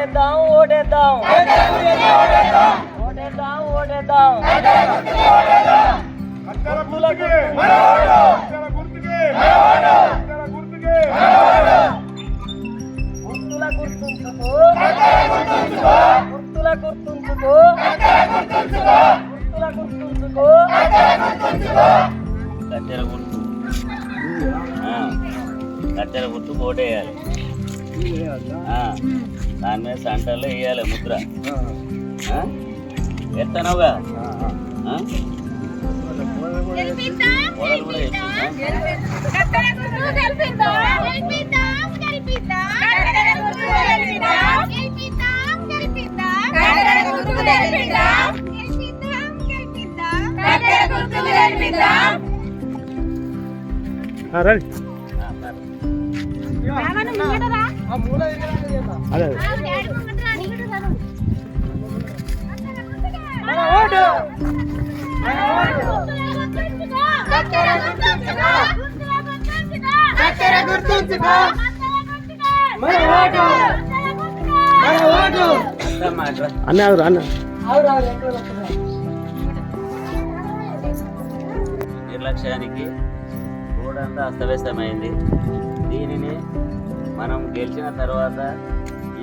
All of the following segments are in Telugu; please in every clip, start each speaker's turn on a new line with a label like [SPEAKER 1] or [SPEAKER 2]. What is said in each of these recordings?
[SPEAKER 1] ఓటేద్దాం ఓటేద్దాం ఓటేద్దాం ఓటేద్దాం గుర్తుల గుర్తుంచుకో గుర్తుల గుర్తుంచుకో గుర్తుల గుర్తుంచుకో
[SPEAKER 2] కత్తెర గుర్తు కత్తెర గుర్తు ఓటేయాలి దాని మీద సెంటర్లో వేయాలి ముద్ర ఎత్తనవుగా ఓడలు కూడా నిర్లక్ష్యానికి రోడ్ అంతా అస్తవ్యస్తమైంది. దీనిని మనం గెలిచిన తర్వాత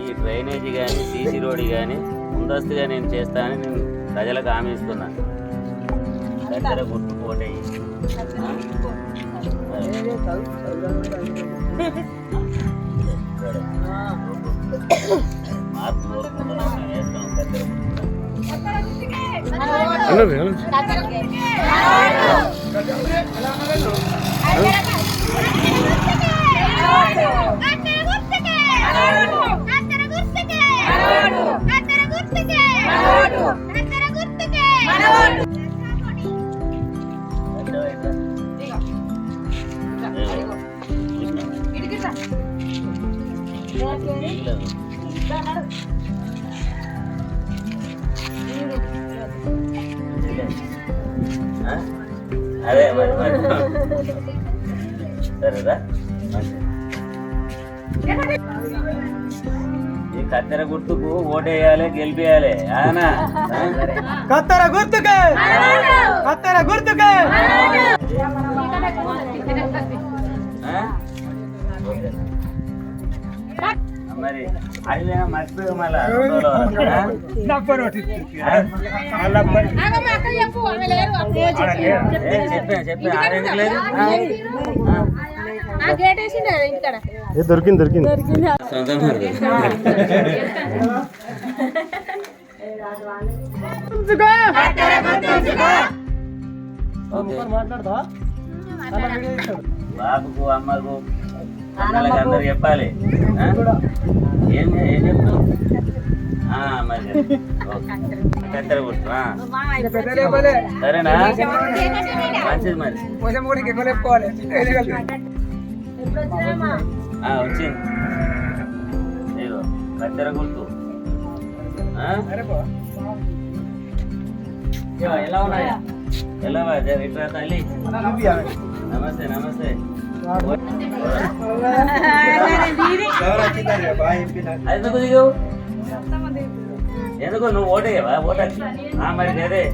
[SPEAKER 2] ఈ డ్రైనేజీ కానీ సీసీ రోడ్ కానీ ముందస్తుగా నేను చేస్తానని నేను ప్రజలకు హామీ ఇస్తున్నాను. దగ్గర గుర్తు పోటీ మార్పు కోరుకుంటున్నాం. మేము వేస్తాం దగ్గర అదే మరి సరేదా ఈ కత్తెర గుర్తుకు ఓటేయాలి గెలిపేయాలి ఆనా
[SPEAKER 1] కత్తెర గుర్తుకే కత్తెర గుర్తుకే
[SPEAKER 2] మరి అది మర్చిపోయి మళ్ళీ
[SPEAKER 3] దొరికింది దొరికింది
[SPEAKER 2] బాబుకు అమ్మకు అన్నలకు అందరు చెప్పాలి. ఏం చెప్తావు మరి కత్తెర గుర్తు సరేనా మంచిది మరి వచ్చింది ఇదిగో కత్తెర గుర్తు ఎలా ఉన్నాయా ఎలా ఇట్లా తల్లి నమస్తే నమస్తే ఎందుకు దిగు ఎందుకు నువ్వు ఓటేయవా ఓటకి మరి అదే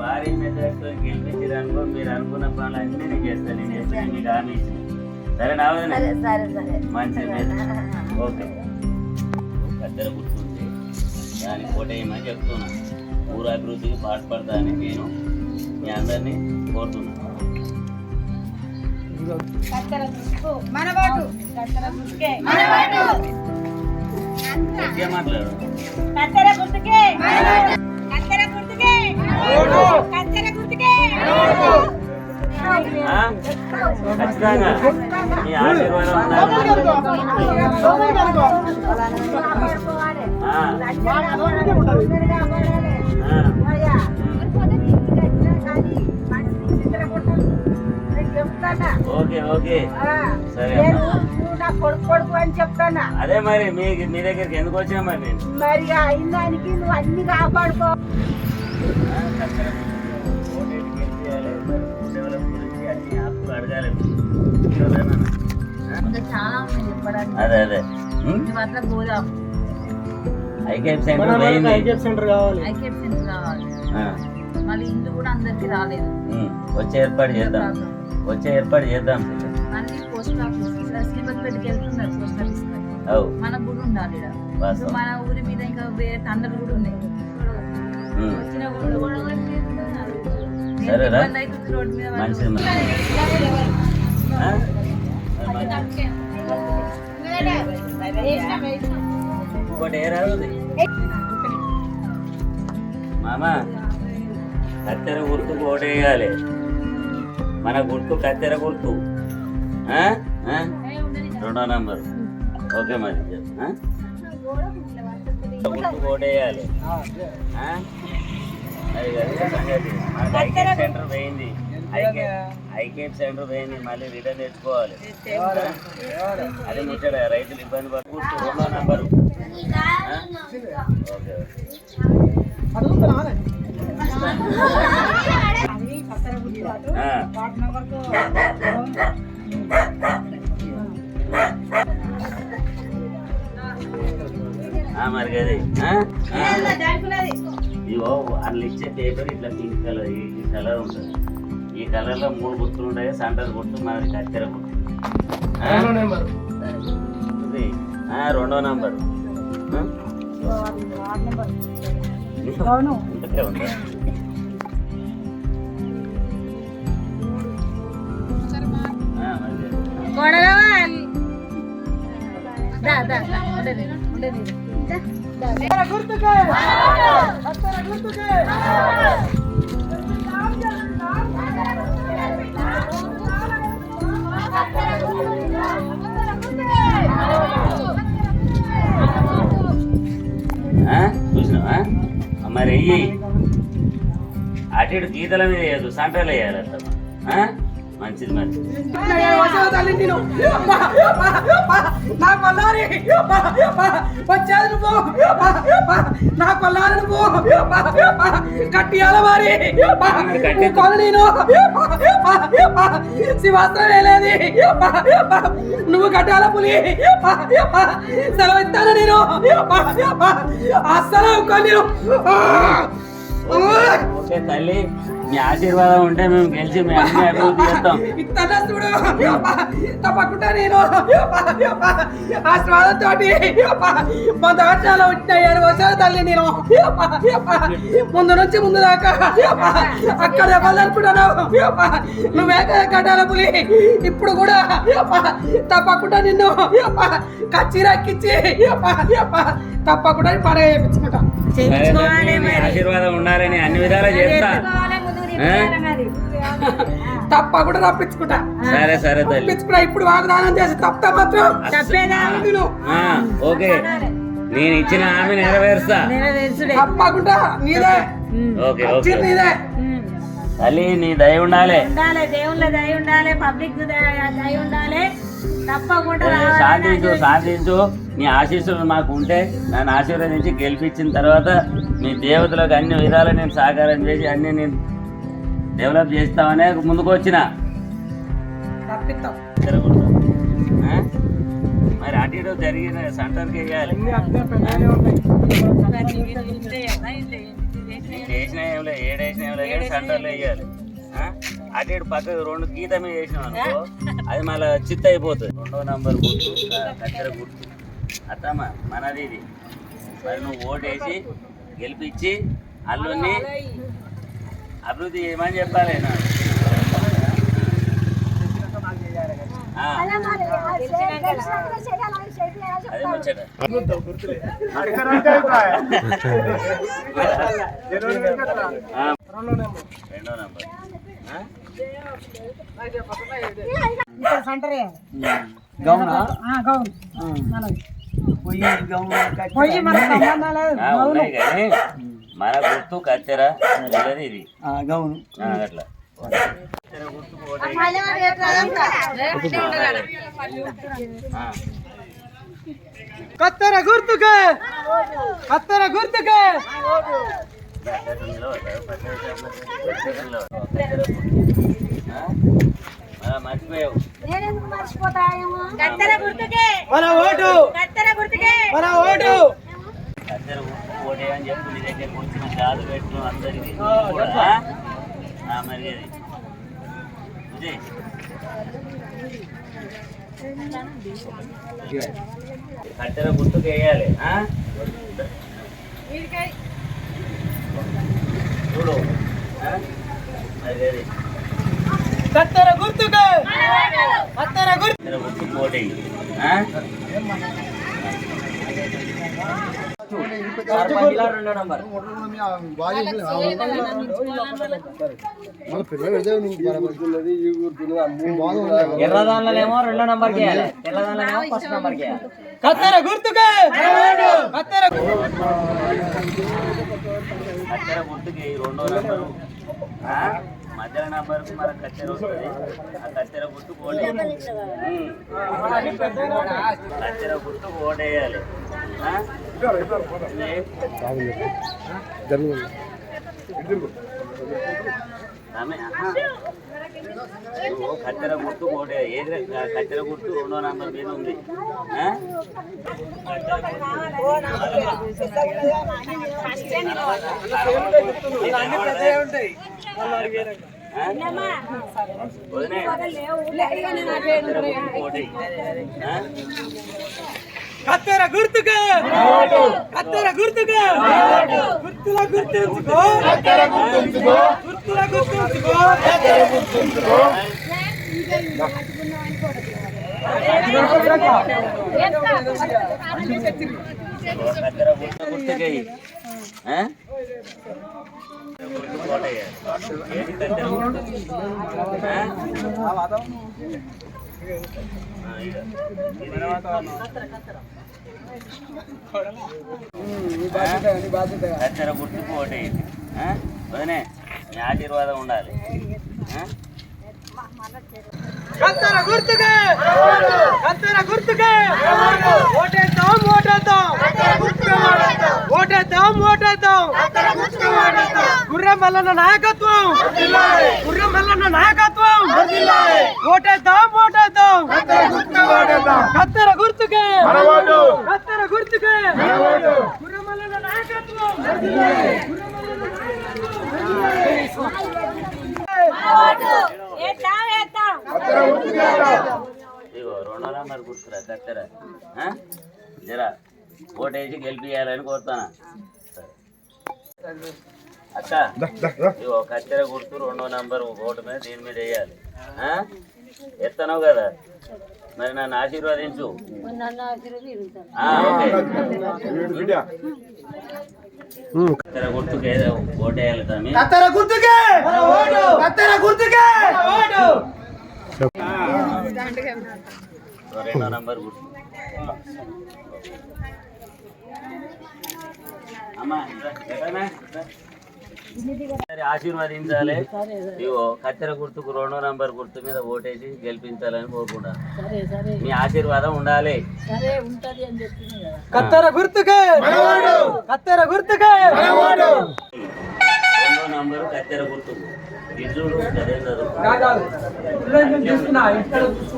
[SPEAKER 2] భారీ మెజార్టీతో గెలిపించడానికో మీరు అనుకున్న పనులన్నీ నేను చేస్తాను. నేను చేస్తాను మీకు హామీ ఇచ్చింది. సరేనా మంచిది ఓకే. కత్తెర గుర్తుంది దానికి ఓటేయమని చెప్తున్నా. ఊరు అభివృద్ధికి పాటుపడతానని నేను మీ అందరినీ కోరుతున్నాను. మాట్లాడు ఖచ్చితంగా మీ ఆశీర్వాదం ఓకే ఓకే సరే
[SPEAKER 4] కొడుకు అని చెప్తానా.
[SPEAKER 2] అదే మరి మీ దగ్గరికి ఎందుకు వచ్చా మరి నేను
[SPEAKER 4] మరి అయిన దానికి నువ్వు అన్ని కాపాడుకో.
[SPEAKER 2] డెవలప్ గురించి అన్ని అప్పులు అడగాలి.
[SPEAKER 5] ఇంకా చాలా ఉన్నాయి చెప్పడానికి.
[SPEAKER 2] అదే అదే
[SPEAKER 5] ఇది మాత్రం గోదాం
[SPEAKER 2] ఐకేప్ సెంటర్ పోయింది.
[SPEAKER 1] సెంటర్ కావాలి.
[SPEAKER 5] ఐకేప్ సెంటర్ కావాలి.
[SPEAKER 2] ఆ,
[SPEAKER 5] మళ్ళీ ఇల్లు కూడా అందరికి రాలేదు.
[SPEAKER 2] వచ్చే ఏర్పాటు చేద్దాం. వచ్చే ఏర్పాటు చేద్దాం.
[SPEAKER 5] మళ్ళీ పోస్ట్ ఆఫీస్ శ్రీపతిపేటకి వెళ్తున్నారు. పోస్ట్ ఆఫీస్
[SPEAKER 2] అవు
[SPEAKER 5] మనకు కూడా ఉండాలి ఈడ.
[SPEAKER 2] వాస్తవం.
[SPEAKER 5] మన ఊరి మీద ఇంకా వేరే తండ్రులు కూడా ఉన్నాయి. వచ్చిన ఊళ్ళు కూడా
[SPEAKER 2] సరేరా
[SPEAKER 5] ఇబ్బంది అవుతుంది రోడ్డు మీద వాళ్ళు.
[SPEAKER 2] మంచిది మరి. ఆ? ఇంకోటి ఏ రాదు మామ, కత్తెర గుర్తుకు ఓటేయాలి. మన గుర్తు కత్తెర గుర్తు. ఆ? ఆ? 2వ నంబర్. ఓకే మరి ఆ? గుర్తుకు ఓటేయాలి. ఆ? అది కాదు సంగతి. మనకు ఐకేప్ సెంటర్ పోయింది. ఐకేప్ సెంటర్ పోయింది. మళ్ళీ రిటర్న్ తెచ్చుకోవాలి. అది ముచ్చట. రైతులు ఇబ్బంది పడుతూ 2వ నంబరు. ఓకే మరి అది ఇవో వాళ్ళు ఇచ్చే పేపర్ ఇట్లా పింక్ కలర్, ఈ కలర్ ఉంటుంది. ఈ కలర్ లో 3 గుర్తులు ఉంటాయి. సెంటర్ గుర్తు మనకి కత్తెర గుర్తు. 2వ నంబరు. ఇంతకే ఉందా?
[SPEAKER 1] గుర్తుకే కత్తెర గుర్తుకే.
[SPEAKER 2] చూసినావా మరి? వెయ్యి అటు ఇటు గీతల మీద వేయదు, సెంటర్లో వేయాలి. అంత మంచిది మరి.
[SPEAKER 1] నా కొల్లారి వచ్చేది నువ్వు, నా కొల్లారి నువ్వు కట్టియాల మరి కొలు నేను శివాస్త్రం వేలేది నువ్వు కట్టాల పులి సెలవు ఇస్తాను నేను అస్సలు నేను.
[SPEAKER 2] ఓకే తల్లి, మీ ఆశీర్వాదం ఉంటే మేము గెలిచి మేము అన్ని అభివృద్ధి చేస్తాం.
[SPEAKER 1] ఇస్తాను తప్పకుండా నేను ఆశీర్వాదంతో మొదట్లో వచ్చిన 7 వర్షాలు తల్లి నేను ముందు నుంచి ముందు దాకా అక్కడ ఇవ్వాలనుకుంటాను. నువ్వే కట్టాల పులి. ఇప్పుడు కూడా తప్పకుండా నిన్ను కచ్చిరక్కిచ్చి తప్పకుండా పడ చేయించుకుంటా.
[SPEAKER 2] ఆశీర్వాదం ఉండాలని అన్ని విధాలా చేస్తా.
[SPEAKER 1] తప్పకుండా తప్పించుకుంటా.
[SPEAKER 2] సరే సరే తల్లి
[SPEAKER 1] తప్పించుకున్నా. ఇప్పుడు వాగ్దానం చేసి తప్ప మాత్రం
[SPEAKER 2] ఓకే, నేను ఇచ్చిన హామీ నెరవేరుస్తా.
[SPEAKER 1] తప్పకుండా నీదే.
[SPEAKER 2] ఓకే ఓకే
[SPEAKER 1] నీదే
[SPEAKER 2] తల్లి, నీ దయ ఉండాలి.
[SPEAKER 5] దేవుళ్ళ దయ ఉండాలి, పబ్లిక్ దయ ఉండాలి. తప్పకుండా
[SPEAKER 2] శాంతించు శాంతించు. నీ ఆశీస్సులు మాకు ఉంటే నన్ను ఆశీర్వదించి గెలిపించిన తర్వాత మీ దేవతలకు అన్ని విధాలు నేను సహకారం చేసి అన్ని నేను డెవలప్ చేస్తామనే ముందుకు వచ్చిన. మరి అటు ఇటు జరిగిన సెంటర్కి వేయాలి. వేసినా ఏం లేదు, ఏడేసినా ఏం లేదు, సెంటర్లో వేయాలి. అటు ఇటు పక్కకు 2 గీత మీద వేసినాం అనుకో, అది మళ్ళీ చిత్త అయిపోతుంది. 2వ నంబర్ గుర్తు కత్తెర గుర్తు. అత్తమ్మా మనది ఇది. మరి నువ్వు ఓటేసి గెలిపించి అల్లుని అభివృద్ధి చేయమని చెప్పాలి. అది ముచ్చట. 2వ నంబర్. ఉన్నాయి కానీ మన గుర్తు కత్తెర ఇది గౌను అట్లా.
[SPEAKER 1] కత్తెర గుర్తుకే కత్తెర గుర్తుకే.
[SPEAKER 2] మర్చిపోయావు.
[SPEAKER 4] మర్చిపోతాయేమో.
[SPEAKER 5] కత్తెర గుర్తుకే
[SPEAKER 1] మన ఓటు
[SPEAKER 5] కత్తెర గుర్తుకే
[SPEAKER 1] మన ఓటు
[SPEAKER 2] కత్తెర ఓటే అని చెప్పు నీ దగ్గరకు వచ్చిన గాజు పెట్టు అందరికి కూడా మరి అది విజయ్ కత్తెర గుర్తుకు వేయాలి చూడు మరి అది
[SPEAKER 1] కత్తెర గుర్తుకే కత్తెర గుర్తు
[SPEAKER 2] కత్తెర గుర్తుకు ఓటే
[SPEAKER 6] ఎర్రదాన్లనేమో 2వ నంబర్కి వేయాలి, తెల్లదాన్లనేమో 1st నంబర్కి వేయాలి.
[SPEAKER 1] కత్తెర గుర్తుకే కత్తెర
[SPEAKER 2] కత్తెర గుర్తుకి 2వ నంబరు మధ్య నంబర్కి మన కత్తెర వస్తుంది. ఆ కత్తెర గుర్తుకు ఓటేయాలి. కత్తెర గుర్తుకు ఓటేయాలి. కత్తెర గుర్తుకు ఓటేయాలి. ఏది కత్తెర గుర్తు 2వ నంబర్ మీద ఉంది.
[SPEAKER 1] కత్తెర గుర్తుకే కత్తెర గుర్తుకే గుర్తుల గుర్తుంచుకో గుర్తుల గుర్తుంచుకో
[SPEAKER 2] కత్తెర గుర్తుకే కత్తెర గుర్తుకు ఓటేయండి. వదనే మీ ఆశీర్వాదం ఉండాలి.
[SPEAKER 1] కత్తెర గుర్తుకే కత్తెర గుర్తుకే ఓటేద్దాం ఓటేద్దాం ఓటేద్దాం ఓటేద్దాం గుర్రం మల్లన్న నాయకత్వం గుర్రం మల్లన్న నాయకత్వం ఓటేద్దాం ఓటేద్దాం కత్తెర గుర్తుకే కత్తెర గుర్తుకే గుర్రం మల్లన్న నాయకత్వం
[SPEAKER 2] ఇగో 2వ నంబర్ గుర్తురా కత్తెర జరా ఓటేసి గెలిపియాలని కోరుతానా. అక్క ఇగో కత్తెర గుర్తు 2వ నంబర్ ఓటు మీద దీని మీద వేయాలి. ఎత్తనవు కదా మరి నన్ను ఆశీర్వదించు. కత్తెర గుర్తుకు ఓటేయాలి తమ్మి.
[SPEAKER 1] కత్తెర గుర్తుకే కత్తెర గుర్తుకే
[SPEAKER 2] 2వ నంబర్ గుర్తు అమ్మా ఆశీర్వదించాలి. ఇవో కత్తెర గుర్తుకు 2వ నంబర్ గుర్తు మీద ఓటేసి గెలిపించాలని కోరుకుంటా. మీ ఆశీర్వాదం ఉండాలి.
[SPEAKER 1] కత్తెర గుర్తుకే కత్తెర గుర్తుకే
[SPEAKER 2] 2వ నంబరు కత్తెర గుర్తుకు ఇజుడు అదే చదువు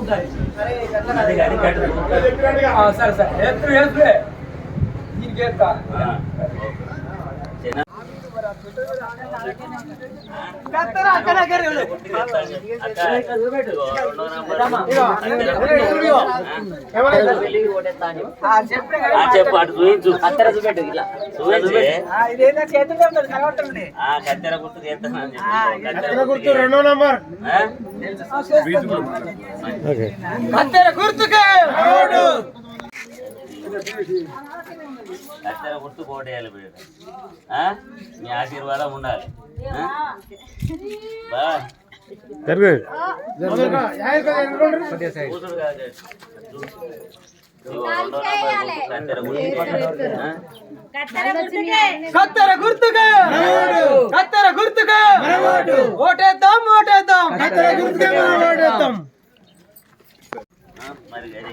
[SPEAKER 1] సరే సరే కత్తెర అక్కడ
[SPEAKER 2] చెప్పు అటు చూపించు. కత్తెర చూపెట్టు ఇట్లా చూపించి కత్తెర గుర్తు చేస్తానని చెప్పి కత్తెర గుర్తు
[SPEAKER 3] 2వ నంబర్
[SPEAKER 1] కత్తెర గుర్తుకే
[SPEAKER 2] కత్తెర గుర్తు కోటేయాలి బిడ్డ. మీ ఆశీర్వాదం ఉండాలి. బా కూతురు కాదు. కత్తెర
[SPEAKER 1] కత్తెర గుర్తుకే కత్తెర గుర్తుకే ఓటేద్దాం ఓటేద్దాం ఓటేద్దాం.
[SPEAKER 2] మరి అది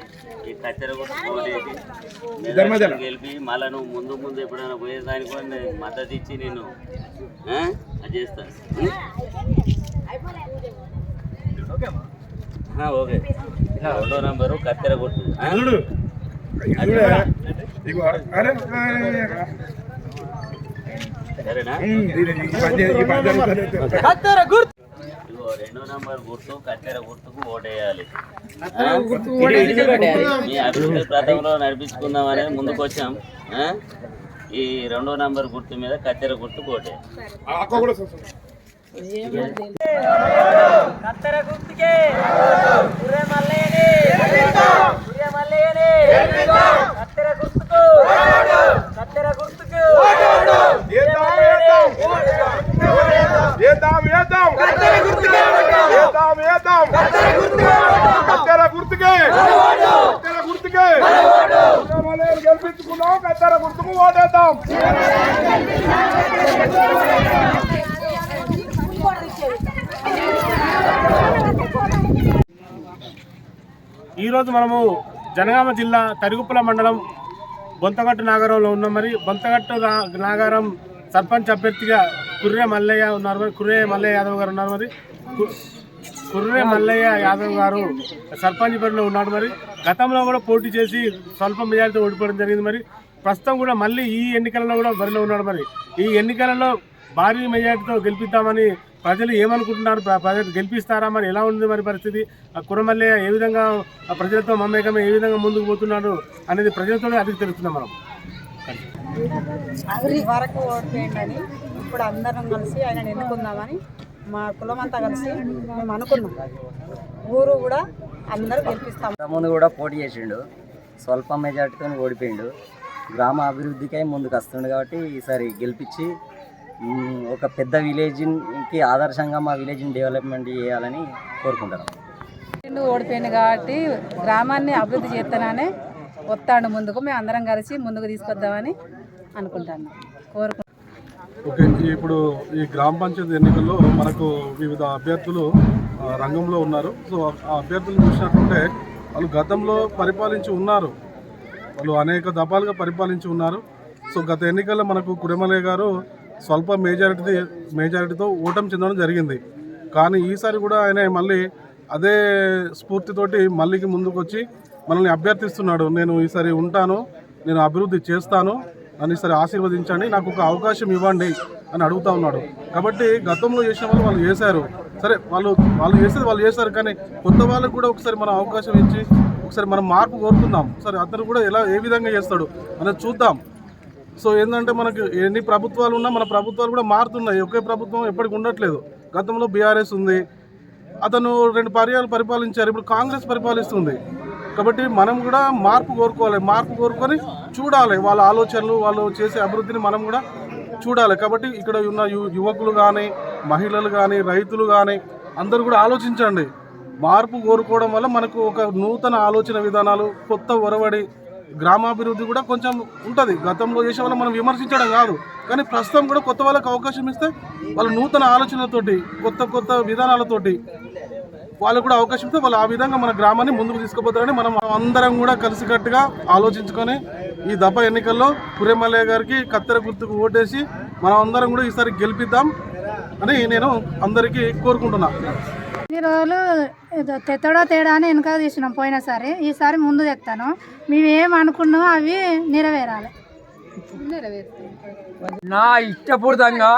[SPEAKER 2] ఈ కత్తెర గుర్తు గెలిపి మళ్ళా నువ్వు ముందు ముందు ఎప్పుడైనా పోయేదానికి కూడా నేను మద్దతు ఇచ్చి నేను అది చేస్తాను. ఓకే రెండో నంబరు కత్తెర గుర్తు. సరేనా?
[SPEAKER 1] కత్తెర గుర్తు
[SPEAKER 2] ఇదిగో రెండో నంబర్ గుర్తు కత్తెర గుర్తుకు ఓటేయాలి. మీ అభివృద్ధి ప్రథంలో నడిపించుకుందాం అనేది ముందుకు వచ్చాం. ఈ రెండో నంబర్ గుర్తు మీద కత్తెర గుర్తుకు ఓటేయాలి.
[SPEAKER 1] కత్తెర గుర్తుకే కుర్రే మల్లయ్యని కుర్రే మల్లయ్యని కత్తెర గుర్తుకు కత్తెర గుర్తుకు
[SPEAKER 7] గెలిపించుకున్నాం. కత్తెర గుర్తుకు ఓటేద్దాం. ఈరోజు మనము జనగామ జిల్లా తరుగుప్పల మండలం బొంతగట్టు నాగారంలో ఉన్నాం. మరి బొంతగట్టు నాగారం సర్పంచ్ అభ్యర్థిగా కుర్రే మల్లయ్య ఉన్నారు. మరి కుర్రే మల్లయ్య యాదవ్ గారు ఉన్నారు. మరి కుర్రే మల్లయ్య యాదవ్ గారు సర్పంచ్ బరిలో ఉన్నాడు. మరి గతంలో కూడా పోటీ చేసి స్వల్ప మెజారిటీ ఓడిపోవడం జరిగింది. మరి ప్రస్తుతం కూడా మళ్ళీ ఈ ఎన్నికలలో కూడా బరిలో ఉన్నాడు. మరి ఈ ఎన్నికలలో భారీ మెజారిటీతో గెలిపిద్దామని ప్రజలు ఏమనుకుంటున్నారు? ప్రజలు గెలిపిస్తారా? మరి ఎలా ఉంది మరి పరిస్థితి? కుర్రమల్లయ్య ఏ విధంగా ప్రజలతో మమేకమే ఏ విధంగా ముందుకు పోతున్నాడు అనేది ప్రజలతో అడిగి తెలుస్తున్నాం మనం.
[SPEAKER 5] వరకు ఓడిపోయిందని ఇప్పుడు అందరం కలిసి ఆయన ఎన్నుకుందామని మా కులం అంతా కలిసి మేము అనుకున్నాం. ఊరు కూడా అందరూ గెలిపిస్తాం.
[SPEAKER 6] ముందు కూడా పోటీ చేసిండు, స్వల్ప మెజార్టీతో ఓడిపోయిండు. గ్రామ అభివృద్ధికై ముందుకు వస్తుండు కాబట్టి ఈసారి గెలిపించి ఒక పెద్ద విలేజ్కి ఆదర్శంగా మా విలేజ్ని డెవలప్మెంట్ చేయాలని కోరుకుంటున్నాం.
[SPEAKER 5] ఓడిపోయింది కాబట్టి గ్రామాన్ని అభివృద్ధి చేస్తాననే వస్తాడు ముందుకు. మేము అందరం కలిసి ముందుకు తీసుకొద్దామని అనుకుంటున్నాం, కోరుకుంటున్నాం.
[SPEAKER 7] ఓకే, ఇప్పుడు ఈ గ్రామ పంచాయతీ ఎన్నికల్లో మనకు వివిధ అభ్యర్థులు రంగంలో ఉన్నారు. సో ఆ అభ్యర్థులు చూసినట్టుంటే వాళ్ళు గతంలో పరిపాలించి ఉన్నారు, వాళ్ళు అనేక దఫాలుగా పరిపాలించి ఉన్నారు. సో గత ఎన్నికల్లో మనకు కుర్రెమల్లయ్య గారు స్వల్ప మెజారిటీతో ఓటమి చెందడం జరిగింది. కానీ ఈసారి కూడా ఆయన మళ్ళీ అదే స్ఫూర్తితోటి మళ్ళీకి ముందుకు వచ్చి మనల్ని అభ్యర్థిస్తున్నాడు. నేను ఈసారి ఉంటాను, నేను అభివృద్ధి చేస్తాను, నన్ను ఈసారి ఆశీర్వదించండి, నాకు ఒక అవకాశం ఇవ్వండి అని అడుగుతూ ఉన్నాడు. కాబట్టి గతంలో చేసిన వాళ్ళు చేశారు, సరే వాళ్ళు చేసేది వాళ్ళు చేశారు. కానీ కొత్త వాళ్ళకు కూడా ఒకసారి మనం అవకాశం ఇచ్చి ఒకసారి మనం మార్పు కోరుకుందాం. సరే అతను కూడా ఏ విధంగా చేస్తాడు అనేది చూద్దాం. సో ఏంటంటే మనకి ఎన్ని ప్రభుత్వాలు ఉన్నా మన ప్రభుత్వాలు కూడా మారుతున్నాయి. ఒకే ప్రభుత్వం ఎప్పటికి ఉండట్లేదు. గతంలో బీఆర్ఎస్ ఉంది, అతను 2 పర్యాలు పరిపాలించారు, ఇప్పుడు కాంగ్రెస్ పరిపాలిస్తుంది. కాబట్టి మనం కూడా మార్పు కోరుకోవాలి, మార్పు కోరుకొని చూడాలి వాళ్ళ ఆలోచనలు, వాళ్ళు చేసే అభివృద్ధిని మనం కూడా చూడాలి. కాబట్టి ఇక్కడ ఉన్న యువకులు కానీ, మహిళలు కానీ, రైతులు కానీ అందరూ కూడా ఆలోచించండి. మార్పు కోరుకోవడం వల్ల మనకు ఒక నూతన ఆలోచన విధానాలు, కొత్త ఒరవడి, గ్రామాభివృద్ధి కూడా కొంచెం ఉంటుంది. గతంలో చేసే వాళ్ళని మనం విమర్శించడం కాదు, కానీ ప్రస్తుతం కూడా కొత్త వాళ్ళకి అవకాశం ఇస్తే వాళ్ళు నూతన ఆలోచనలతోటి, కొత్త విధానాలతోటి వాళ్ళు కూడా అవకాశం ఇస్తే వాళ్ళు ఆ విధంగా మన గ్రామాన్ని ముందుకు తీసుకుపోతారని మనం అందరం కూడా కలిసికట్టుగా ఆలోచించుకొని ఈ దఫా ఎన్నికల్లో కుర్రెమల్లయ్య గారికి కత్తెర గుర్తుకు ఓటేసి మనం అందరం కూడా ఈసారి గెలిపిద్దాం అని నేను అందరికీ కోరుకుంటున్నా.
[SPEAKER 3] ఈ రోజులు తెత్తడో తేడా అని వెనక తీసినాం పోయినసారి, ఈసారి ముందు తెస్తాను. మేము ఏమనుకున్నామో అవి నెరవేరాలి.
[SPEAKER 8] నా ఇష్టపూర్తంగా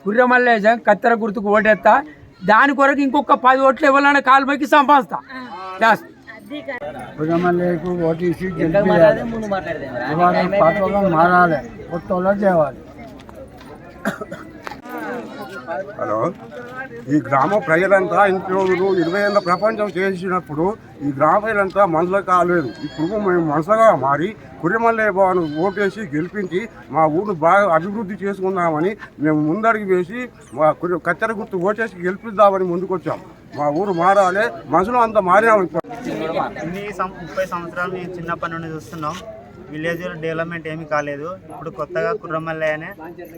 [SPEAKER 8] కుర్రెమల్లయ్య కత్తెర గుర్తుకు ఓటేస్తా. దాని కొరకు ఇంకొక 10 ఓట్లు ఎవరైనా కాలుపైకి సంపాదిస్తా.
[SPEAKER 9] కుర్రెమల్లయ్యకు ఓటేసి గెలిపియాలి, మారాలి, కొత్త తేవాలి.
[SPEAKER 7] హలో, ఈ గ్రామ ప్రజలంతా ఇంటి రోజులు 20 ఏళ్ళ ప్రపంచం చేసినప్పుడు ఈ గ్రామ ప్రజలంతా మనసులో కాలేదు. ఇప్పుడు మేము మనసుగా మారి కుర్రెమల్లయ్య బాబును ఓటేసి గెలిపించి మా ఊరు బాగా అభివృద్ధి చేసుకుందామని మేము ముందడుగు వేసి మా కత్తెర గుర్తు ఓటేసి గెలిపిద్దామని ముందుకు వచ్చాం. మా ఊరు మారాలి, మనసులో అంత మారాము.
[SPEAKER 10] 30 సంవత్సరాలు మేము చిన్నప్పటి నుండి చూస్తున్నాం. విలేజ్ డెవలప్మెంట్ ఏమీ కాలేదు. ఇప్పుడు కొత్తగా కుర్రెమల్లయ్యనే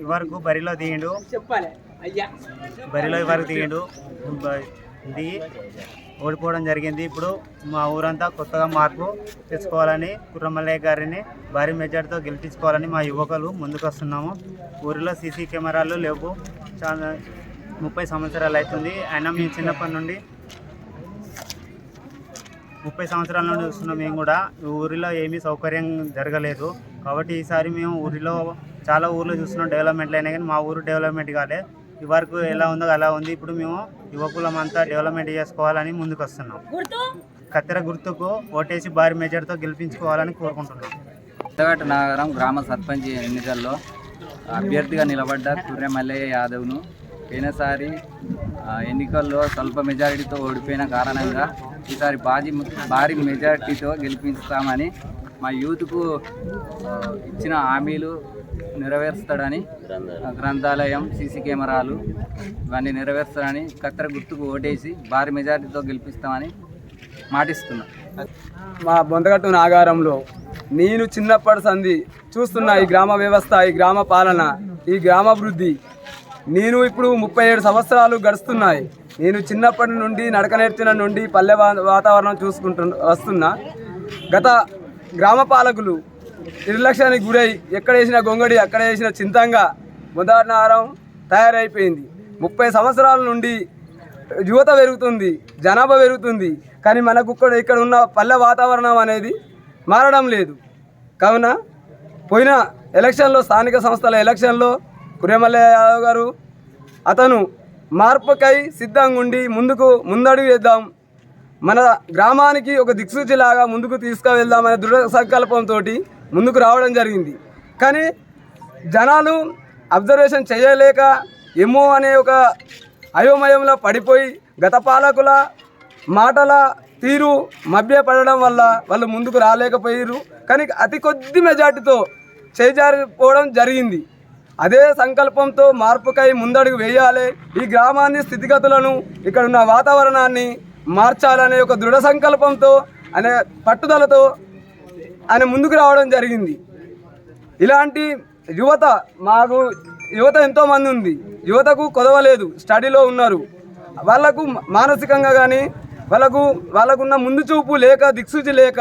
[SPEAKER 10] ఇవరకు బరిలో దిగిండు దిగి ఓడిపోవడం జరిగింది. ఇప్పుడు మా ఊరంతా కొత్తగా మార్పు తెచ్చుకోవాలని, కుర్రెమల్లయ్య గారిని భారీ మెజార్టీతో గెలిపించుకోవాలని మా యువకులు ముందుకు వస్తున్నాము. ఊరిలో సీసీ కెమెరాలు లేవు, చాలా 30 సంవత్సరాలు అవుతుంది. అయినా మేము చిన్నప్పటి నుండి 30 సంవత్సరాల నుండి చూస్తున్నాం. మేము కూడా ఊరిలో ఏమీ సౌకర్యం జరగలేదు. కాబట్టి ఈసారి మేము ఊరిలో చాలా ఊర్లు చూస్తున్నాం, డెవలప్మెంట్లు అయినా కానీ మా ఊరు డెవలప్మెంట్ కాలే. ఈ వరకు ఎలా ఉందో అలా ఉంది. ఇప్పుడు మేము యువకులమంతా డెవలప్మెంట్ చేసుకోవాలని ముందుకు వస్తున్నాం. కత్తెర గుర్తుకు ఓటేసి భారీ మెజార్టీతో గెలిపించుకోవాలని కోరుకుంటున్నాం.
[SPEAKER 6] కొత్తగట్టు నాగరం గ్రామ సర్పంచ్ ఎన్నికల్లో అభ్యర్థిగా నిలబడ్డ కుర్రె మల్లయ్య యాదవ్ను పోయినసారి ఎన్నికల్లో స్వల్ప మెజారిటీతో ఓడిపోయిన కారణంగా ఈసారి భారీ మెజారిటీతో గెలిపిస్తామని మా యూత్కు ఇచ్చిన హామీలు నెరవేరుస్తాడని గ్రంథాలయం, సీసీ కెమెరాలు ఇవన్నీ నెరవేరుస్తాడని కత్తెర గుర్తుకు ఓటేసి భారీ మెజారిటీతో గెలిపిస్తామని మాటిస్తున్నాం.
[SPEAKER 8] మా బొంతగట్టు నాగారంలో నేను చిన్నప్పటి సంది చూస్తున్న ఈ గ్రామ వ్యవస్థ, ఈ గ్రామ పాలన, ఈ గ్రామాభివృద్ధి నేను ఇప్పుడు 37 సంవత్సరాలు గడుస్తున్నాయి. నేను చిన్నప్పటి నుండి నడక నేర్చిన నుండి పల్లె వాతావరణం చూసుకుంటూ వస్తున్నా. గత గ్రామ పాలకులు నిర్లక్ష్యానికి గురై ఎక్కడ వేసిన గొంగడి అక్కడ వేసిన చింతంగా బొంతగట్టు తయారైపోయింది. 30 సంవత్సరాల నుండి యువత పెరుగుతుంది, జనాభా పెరుగుతుంది, కానీ మనకు ఇక్కడ ఉన్న పల్లె వాతావరణం అనేది మారడం లేదు. కావున పోయిన ఎలక్షన్లో, స్థానిక సంస్థల ఎలక్షన్లో కుర్రె మల్లయ్య యాదవ్ గారు అతను మార్పుకై సిద్ధంగా ఉండి ముందడుగు వేద్దాం, మన గ్రామానికి ఒక దిక్సూచిలాగా ముందుకు తీసుకువెళ్దామనే దృఢ సంకల్పంతో ముందుకు రావడం జరిగింది. కానీ జనాలు అబ్జర్వేషన్ చేయలేక ఏమో అనే ఒక అయోమయంలో పడిపోయి గత పాలకుల మాటల తీరు మభ్యపడడం వల్ల వాళ్ళు ముందుకు రాలేకపోయారు. కానీ అతి కొద్ది మెజార్టీతో చేజారిపోవడం జరిగింది. అదే సంకల్పంతో మార్పుకై ముందడుగు వేయాలి, ఈ గ్రామాన్ని స్థితిగతులను, ఇక్కడ ఉన్న వాతావరణాన్ని మార్చాలనే ఒక దృఢ సంకల్పంతో అనే పట్టుదలతో ఆయన ముందుకు రావడం జరిగింది. ఇలాంటి మాకు యువత ఎంతోమంది ఉంది. యువతకు కొదవలేదు, స్టడీలో ఉన్నారు. వాళ్ళకు మానసికంగా కానీ వాళ్ళకున్న ముందు చూపు లేక, దిక్సూచి లేక,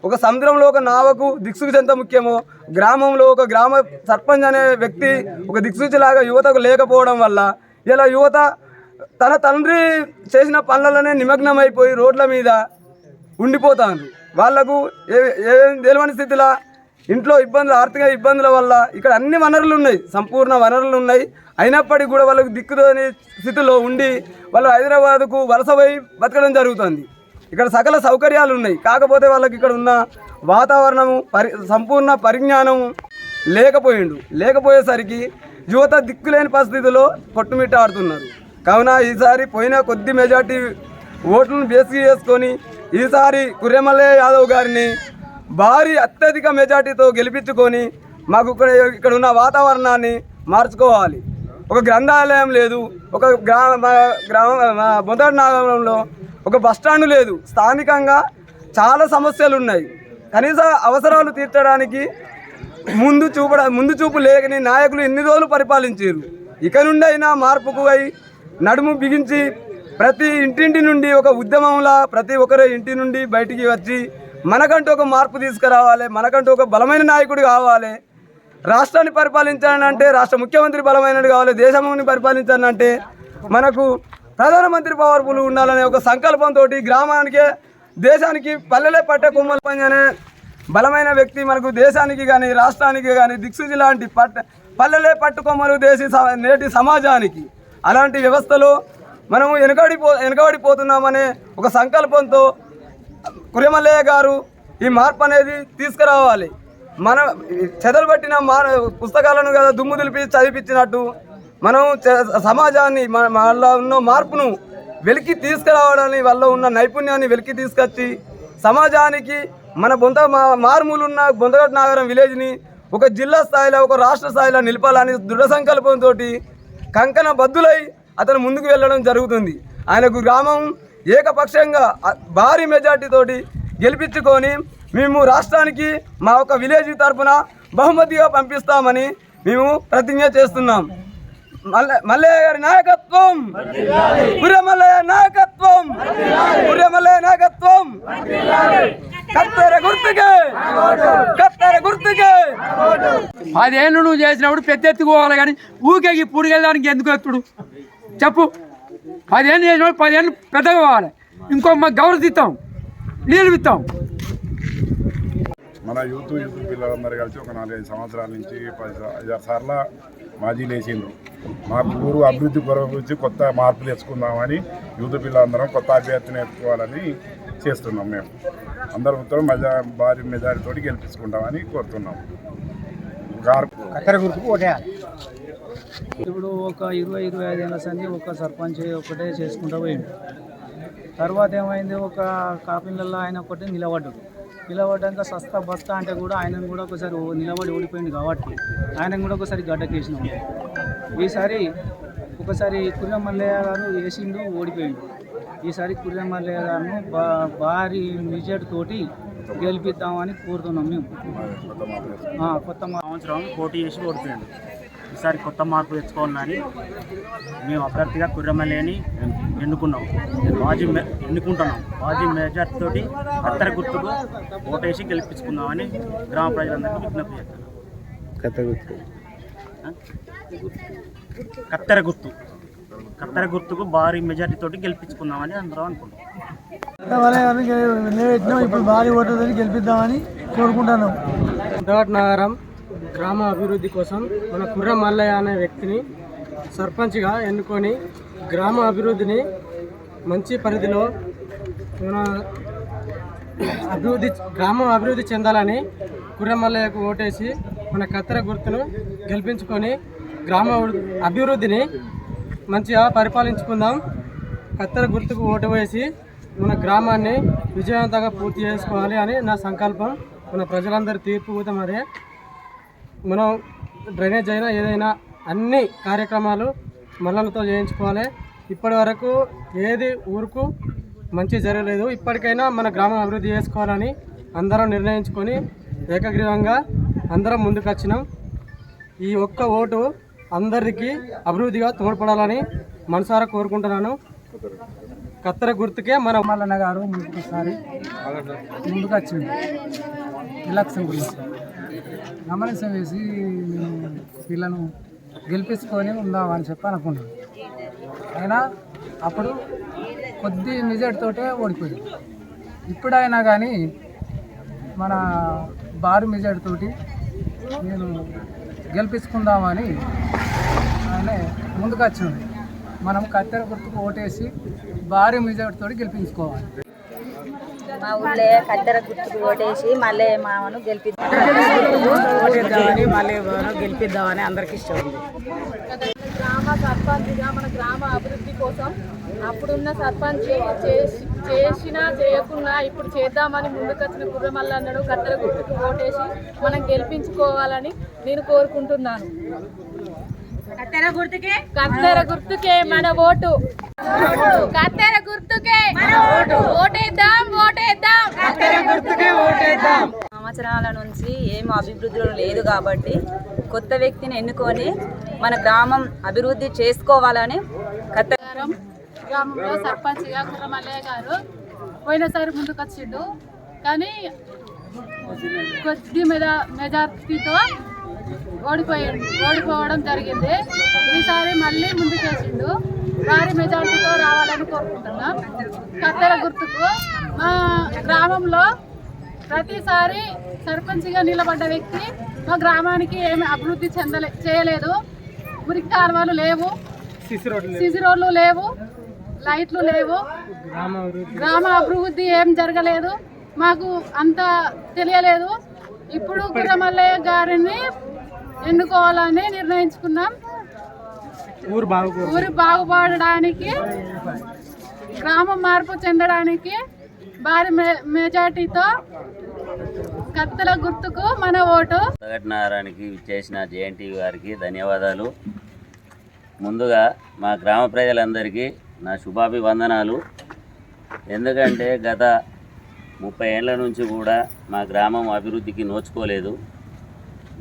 [SPEAKER 8] ఒక సముద్రంలో ఒక నావకు దిక్సూచి ఎంత ముఖ్యమో గ్రామంలో ఒక గ్రామ సర్పంచ్ అనే వ్యక్తి ఒక దిక్సూచిలాగా యువతకు లేకపోవడం వల్ల ఇలా యువత తన తండ్రి చేసిన పనులలోనే నిమగ్నమైపోయి రోడ్ల మీద ఉండిపోతారు. వాళ్లకు ఏం తెలియని స్థితిలో ఇంట్లో ఇబ్బందులు, ఆర్థిక ఇబ్బందుల వల్ల ఇక్కడ అన్ని వనరులు ఉన్నాయి, సంపూర్ణ వనరులు ఉన్నాయి. అయినప్పటికీ కూడా వాళ్ళకు దిక్కులేని స్థితిలో ఉండి వాళ్ళు హైదరాబాద్కు వలసపోయి బతకడం జరుగుతుంది. ఇక్కడ సకల సౌకర్యాలు ఉన్నాయి, కాకపోతే వాళ్ళకి ఇక్కడ ఉన్న వాతావరణము సంపూర్ణ పరిజ్ఞానం లేకపోయేసరికి యువత దిక్కులేని పరిస్థితిలో కొట్టుమిట్టాడుతున్నారు. కావున ఈసారి పోయిన కొద్ది మెజార్టీ ఓట్లను బేసి చేసుకొని ఈసారి కుర్రె మల్లయ్య యాదవ్ గారిని భారీ అత్యధిక మెజార్టీతో గెలిపించుకొని మాకు ఇక్కడ ఉన్న వాతావరణాన్ని మార్చుకోవాలి. ఒక గ్రంథాలయం లేదు, ఒక బొంతగట్టు నాగరంలో ఒక బస్టాండ్ లేదు. స్థానికంగా చాలా సమస్యలు ఉన్నాయి. కనీస అవసరాలు తీర్చడానికి ముందు చూపు లేకని నాయకులు ఎన్ని రోజులు పరిపాలించారు. ఇక నుండి అయినా మార్పుకు అయి నడుము బిగించి ప్రతి ఇంటింటి నుండి ఒక ఉద్యమంలా ప్రతి ఒక్కరి ఇంటి నుండి బయటికి వచ్చి మనకంటూ ఒక మార్పు తీసుకురావాలి, మనకంటూ ఒక బలమైన నాయకుడు కావాలి. రాష్ట్రాన్ని పరిపాలించాలంటే రాష్ట్ర ముఖ్యమంత్రి బలమైనది కావాలి, దేశాన్ని పరిపాలించాలంటే మనకు ప్రధానమంత్రి పవర్ఫుల్ ఉండాలనే ఒక సంకల్పంతో గ్రామానికి, దేశానికి పల్లెలే పట్టే కొమ్మలు పని బలమైన వ్యక్తి మనకు దేశానికి కానీ రాష్ట్రానికి కానీ దిక్సూచి లాంటి పల్లెలే పట్టుకొమ్మలు నేటి సమాజానికి. అలాంటి వ్యవస్థలో మనము వెనుకబడిపోతున్నామనే ఒక సంకల్పంతో కుర్రె మల్లయ్య గారు ఈ మార్పు అనేది తీసుకురావాలి. మన చెదలుబట్టిన పుస్తకాలను కదా దుమ్ము దులిపి చదివించినట్టు మనం సమాజాన్ని వాళ్ళ ఉన్న మార్పును వెలికి తీసుకురావడాన్ని, వాళ్ళ ఉన్న నైపుణ్యాన్ని వెలికి తీసుకొచ్చి సమాజానికి మన మారుమూలున్న బొంతగట్టు నాగరం విలేజ్ని ఒక జిల్లా స్థాయిలో, ఒక రాష్ట్ర స్థాయిలో నిలపాలని దృఢ సంకల్పంతో కంకణ బద్దులై అతను ముందుకు వెళ్ళడం జరుగుతుంది. ఆయనకు గ్రామం ఏకపక్షంగా భారీ మెజార్టీతోటి గెలిపించుకొని మేము రాష్ట్రానికి మా ఒక విలేజ్ తరఫున బహుమతిగా పంపిస్తామని మేము ప్రతిజ్ఞ చేస్తున్నాం. మల్లయ్య గారి నాయకత్వం, కుర్రె మల్లయ్య నాయకత్వం, కుర్రె మల్లయ్య నాయకత్వం, కత్తెర గుర్తుకే, కత్తెర గుర్తుకే. 10 ఏళ్ళు నువ్వు చేసినప్పుడు పెద్ద ఎత్తుకోవాలి, కానీ ఊకే పూడికెళ్ళడానికి ఎందుకు ఎత్తుడు చెప్పు. 10 ఏళ్ళు చేసినప్పుడు 10 ఏళ్ళు పెద్దగా పోవాలి. ఇంకో మాకు గౌరవిస్తాం,
[SPEAKER 9] నిలుపుతాం.
[SPEAKER 7] మన యూత్ పిల్లలందరూ కలిసి ఒక 4-5 సంవత్సరాల నుంచి 5-6 సార్లు మాజీలు వేసిండ్రు. మాకు ఊరు అభివృద్ధి గురించి కొత్త మార్పులు తెచ్చుకుందామని యూత్ పిల్లలందరం కొత్త అభ్యర్థిని ఎత్తుకోవాలని చేస్తున్నాం. మేము అందరం భారీ మెజారిటీతో గెలిపించుకుంటామని కోరుతున్నాం.
[SPEAKER 9] కత్తెర గుర్తుకు ఓటేయాలి.
[SPEAKER 11] ఇప్పుడు ఒక 20-25 ఏళ్ళ సంది ఒక సర్పంచ్ ఒకటే చేసుకుంటూ పోయిండు. తర్వాత ఏమైంది, ఒక కాపిన్లలో ఆయన ఒకటి నిలబడ్డాక సస్తా బస్తా అంటే కూడా ఆయనను కూడా ఒకసారి నిలబడి ఓడిపోయింది కాబట్టి ఆయనను కూడా ఒకసారి గడ్డకేసినాం. ఈసారి ఒకసారి కుర్ర మల్లయ్య గారు వేసిండు, ఓడిపోయిండు. ఈసారి కుర్ర మల్లయ్య గారును భారీ మెజారిటీ తోటి గెలిపిద్దామని కోరుతున్నాం. మేము కొత్త సంవత్సరం పోటీ చేసి ఓడిపోయిండు. ఈసారి కొత్త మార్పు తెచ్చుకోవాలని మేము అభ్యర్థిగా కుర్రమల్లేని ఎన్నుకుంటున్నాం. మాజీ మెజార్టీ తోటి కత్తెర గుర్తుకు ఓటేసి గెలిపించుకుందామని గ్రామ ప్రజలందరికీ విజ్ఞప్తి చేస్తాం. కత్తెర గుర్తుకు భారీ మెజార్టీ తోటి గెలిపించుకుందామని అందరం అనుకుంటున్నాం.
[SPEAKER 9] ఇప్పుడు భారీ ఓటర్ని గెలిపిద్దామని కోరుకుంటున్నాం.
[SPEAKER 11] నగరం గ్రామ అభివృద్ధి కోసం మన కుర్ర మల్లయ్య అనే వ్యక్తిని సర్పంచ్గా ఎన్నుకొని గ్రామ అభివృద్ధిని మంచి పరిధిలో మన గ్రామం అభివృద్ధి చెందాలని కుర్ర మల్లయ్యకు ఓటేసి మన కత్తెర గుర్తును గెలిపించుకొని గ్రామ అభివృద్ధిని మంచిగా పరిపాలించుకుందాం. కత్తెర గుర్తుకు ఓటు వేసి మన గ్రామాన్ని విజయవంతంగా పూర్తి చేసుకోవాలి అని నా సంకల్పం. మన ప్రజలందరి తీర్పు కూడా మరి మనం డ్రైనేజ్ అయినా ఏదైనా అన్ని కార్యక్రమాలు మల్లలతో చేయించుకోవాలి. ఇప్పటి వరకు ఏది ఊరుకు మంచి జరగలేదు. ఇప్పటికైనా మన గ్రామం అభివృద్ధి చేసుకోవాలని అందరం నిర్ణయించుకొని ఏకగ్రీవంగా అందరం ముందుకు వచ్చినాం. ఈ ఒక్క ఓటు అందరికీ అభివృద్ధిగా తోడ్పడాలని మనసారా కోరుకుంటున్నాను. కత్తెర గుర్తుకే మన మల్లన్న గారు ముందుకోసారి ముందుకు వచ్చింది. ఎలక్షన్ గురించి గమనించ వేసి వీళ్ళను గెలిపించుకొని ఉందామని చెప్పి అనుకున్నాను. అయినా అప్పుడు కొద్ది మెజార్టీతోటే ఓడిపోయింది. ఇప్పుడైనా కానీ మన భారీ మెజార్టీతోటి నేను గెలిపించుకుందామని ఆయన ముందుకు వచ్చింది. మనం కత్తెర గుర్తుకు ఓటేసి భారీ మెజార్టీతోటి గెలిపించుకోవాలి.
[SPEAKER 4] మా ఊళ్ళో కత్తెర గుర్తుకు ఓటేసి మళ్ళీ మామను
[SPEAKER 5] గెలిపిద్దామని అందరికి ఇష్టం ఉంది.
[SPEAKER 3] గ్రామ సర్పంచ్గా మన గ్రామ అభివృద్ధి కోసం అప్పుడున్న సర్పంచ్ చేసినా చేయకున్నా ఇప్పుడు చేద్దామని ముందుకొచ్చిన కుర్ర మల్లన్నను కత్తెర గుర్తుకు ఓటేసి మనం గెలిపించుకోవాలని నేను కోరుకుంటున్నాను. కత్తెర గుర్తుకే మన ఓటు. కత్తెర గుర్తుకే ఓటేద్దాం.
[SPEAKER 4] సంవత్సరాల నుంచి ఏం అభివృద్ధిలో లేదు కాబట్టి కొత్త వ్యక్తిని ఎన్నుకొని మన గ్రామం అభివృద్ధి చేసుకోవాలని
[SPEAKER 3] గ్రామంలో సర్పంచ్గా కుర్ర మల్లయ్య గారు పోయినసారి ముందుకు వచ్చిండు. కానీ కొద్ది మెజార్టీతో ఓడిపోవడం జరిగింది. ఈసారి మళ్ళీ ముందుకేసిండు. భారీ మెజార్టీతో రావాలని కోరుకుంటున్నాం. కత్తెర గుర్తుకు మా గ్రామంలో ప్రతిసారి సర్పంచ్గా నిలబడ్డ వ్యక్తి మా గ్రామానికి ఏమి అభివృద్ధి చేయలేదు. మురికి కాలువలు లేవు, సిసి రోడ్లు లేవు, లైట్లు లేవు, గ్రామ అభివృద్ధి ఏం జరగలేదు. మాకు అంత తెలియలేదు. ఇప్పుడు కుర్ర మల్లయ్య గారిని ఎన్నుకోవాలని నిర్ణయించుకున్నాం. ఊరు బాగుపడడానికి, గ్రామం మార్పు చెందడానికి భారీ మెజార్టీతో కత్తెర గుర్తుకు మన ఓటు.
[SPEAKER 2] నగరానికి చేసిన జేఎన్టీవీ గారికి ధన్యవాదాలు. ముందుగా మా గ్రామ ప్రజలందరికీ నా శుభాభివందనాలు. ఎందుకంటే గత 30 ఏళ్ళ నుంచి కూడా మా గ్రామం అభివృద్ధికి నోచుకోలేదు.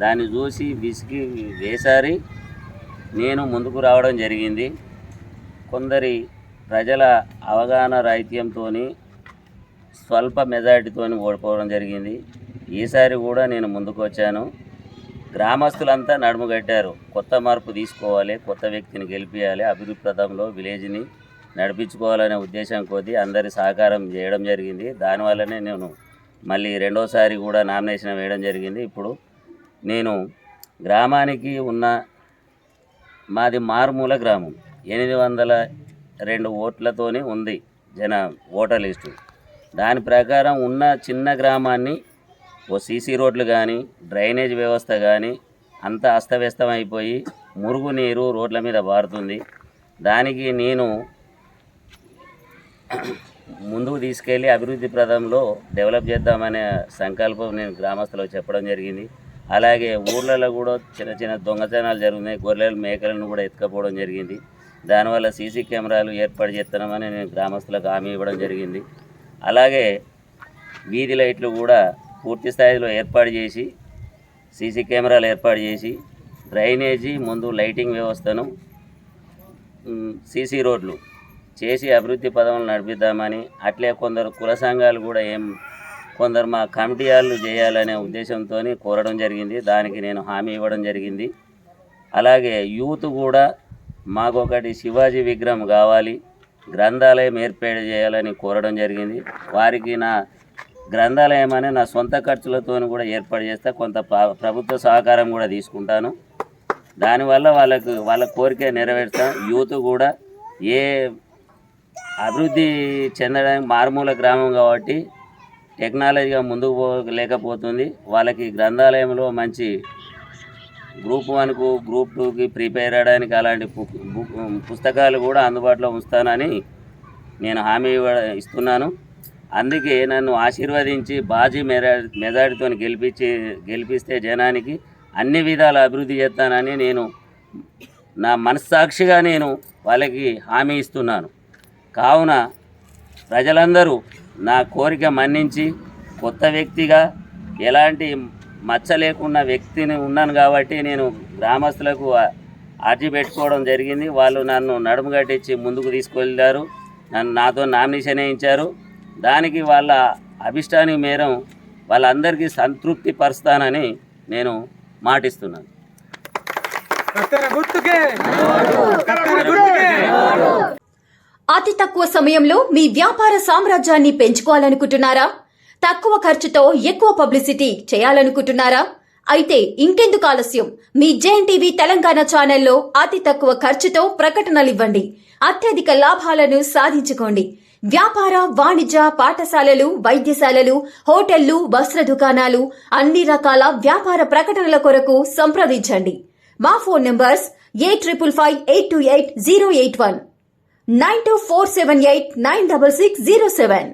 [SPEAKER 2] దాన్ని చూసి విసిగి వేసారి నేను ముందుకు రావడం జరిగింది. కొందరి ప్రజల అవగాహన రాహిత్యంతో స్వల్ప మెజారిటీతో ఓడిపోవడం జరిగింది. ఈసారి కూడా నేను ముందుకు వచ్చాను. గ్రామస్తులంతా నడుము కట్టారు. కొత్త మార్పు తీసుకోవాలి, కొత్త వ్యక్తిని గెలిపించాలి, అభివృద్ధి పథంలో విలేజ్ని నడిపించుకోవాలనే ఉద్దేశం కొద్దీ అందరి సహకారం చేయడం జరిగింది. దానివల్లనే నేను మళ్ళీ రెండోసారి కూడా నామినేషన్ వేయడం జరిగింది. ఇప్పుడు నేను గ్రామానికి ఉన్న మాది మారుమూల గ్రామం, 802 ఓట్లతోనే ఉంది ఓటర్ లిస్టు. దాని ప్రకారం ఉన్న చిన్న గ్రామాన్ని ఓ సీసీ రోడ్లు కానీ డ్రైనేజ్ వ్యవస్థ కానీ అంతా అస్తవ్యస్తం అయిపోయి మురుగునీరు రోడ్ల మీద పారుతుంది. దానికి నేను ముందుకు తీసుకెళ్ళి అభివృద్ధి ప్రదంలో డెవలప్ చేద్దామనే సంకల్పం నేను గ్రామస్తులకు చెప్పడం జరిగింది. అలాగే ఊర్లలో కూడా చిన్న చిన్న దొంగతనాలు జరుగుతున్నాయి. గొర్రెలు మేకలను కూడా ఎత్తుకపోవడం జరిగింది. దానివల్ల సీసీ కెమెరాలు ఏర్పాటు చేస్తున్నామని నేను గ్రామస్తులకు హామీ ఇవ్వడం జరిగింది. అలాగే వీధి లైట్లు కూడా పూర్తి స్థాయిలో ఏర్పాటు చేసి సీసీ కెమెరాలు ఏర్పాటు చేసి డ్రైనేజీ ముందు లైటింగ్ వ్యవస్థను సీసీ రోడ్లు చేసి అభివృద్ధి పదవులు నడిపిద్దామని, అట్లే కొందరు కుల సంఘాలు కూడా కొందరు మా కమిటీ వాళ్ళు చేయాలనే ఉద్దేశంతో కోరడం జరిగింది. దానికి నేను హామీ ఇవ్వడం జరిగింది. అలాగే యూత్ కూడా మాకొకటి శివాజీ విగ్రహం కావాలి, గ్రంథాలయం ఏర్పాటు చేయాలని కోరడం జరిగింది. వారికి నా గ్రంథాలయం అనే నా సొంత ఖర్చులతో కూడా ఏర్పాటు చేస్తే కొంత ప్రభుత్వ సహకారం కూడా తీసుకుంటాను. దానివల్ల వాళ్ళ కోరిక నెరవేర్తాం. యూత్ కూడా ఏ అభివృద్ధి చెందడానికి మారుమూల గ్రామం కాబట్టి టెక్నాలజీగా ముందుకు లేకపోతుంది. వాళ్ళకి గ్రంథాలయంలో మంచి గ్రూప్ 1కు గ్రూప్ 2కి ప్రిపేర్ అవ్వడానికి అలాంటి పుస్తకాలు కూడా అందుబాటులో ఉంచుతానని నేను హామీ ఇస్తున్నాను. అందుకే నన్ను ఆశీర్వదించి బాజీ మెజారిటీతో గెలిపిస్తే జనానికి అన్ని విధాల అభివృద్ధి చేస్తానని నేను నా మనస్సాక్షిగా నేను వాళ్ళకి హామీ ఇస్తున్నాను. కావున ప్రజలందరూ నా కోరిక మన్నించి కొత్త వ్యక్తిగా ఎలాంటి మచ్చ లేకున్న వ్యక్తిని ఉన్నాను కాబట్టి నేను గ్రామస్తులకు అర్జీ పెట్టుకోవడం జరిగింది. వాళ్ళు నన్ను నడుము కట్టించి ముందుకు తీసుకెళ్ళారు. నాతో నామినేషన్ వేయించారు. దానికి వాళ్ళ అభిష్టానికి మేరం వాళ్ళందరికీ సంతృప్తి పరుస్తానని నేను మాటిస్తున్నాను.
[SPEAKER 12] అతి తక్కువ సమయంలో మీ వ్యాపార సామ్రాజ్యాన్ని పెంచుకోవాలనుకుంటున్నారా? తక్కువ ఖర్చుతో ఎక్కువ పబ్లిసిటీ చేయాలనుకుంటున్నారా? అయితే ఇంకెందుకు ఆలస్యం? మీ జేఎన్టీవీ తెలంగాణ ఛానల్లో అతి తక్కువ ఖర్చుతో ప్రకటనలివ్వండి. అత్యధిక లాభాలను సాధించుకోండి. వ్యాపార, వాణిజ్య, పాఠశాలలు, వైద్యశాలలు, హోటళ్లు, వస్త్ర దుకాణాలు, అన్ని రకాల వ్యాపార ప్రకటనల కొరకు సంప్రదించండి. మా ఫోన్ నంబర్స్ 8558288081, 9247896607.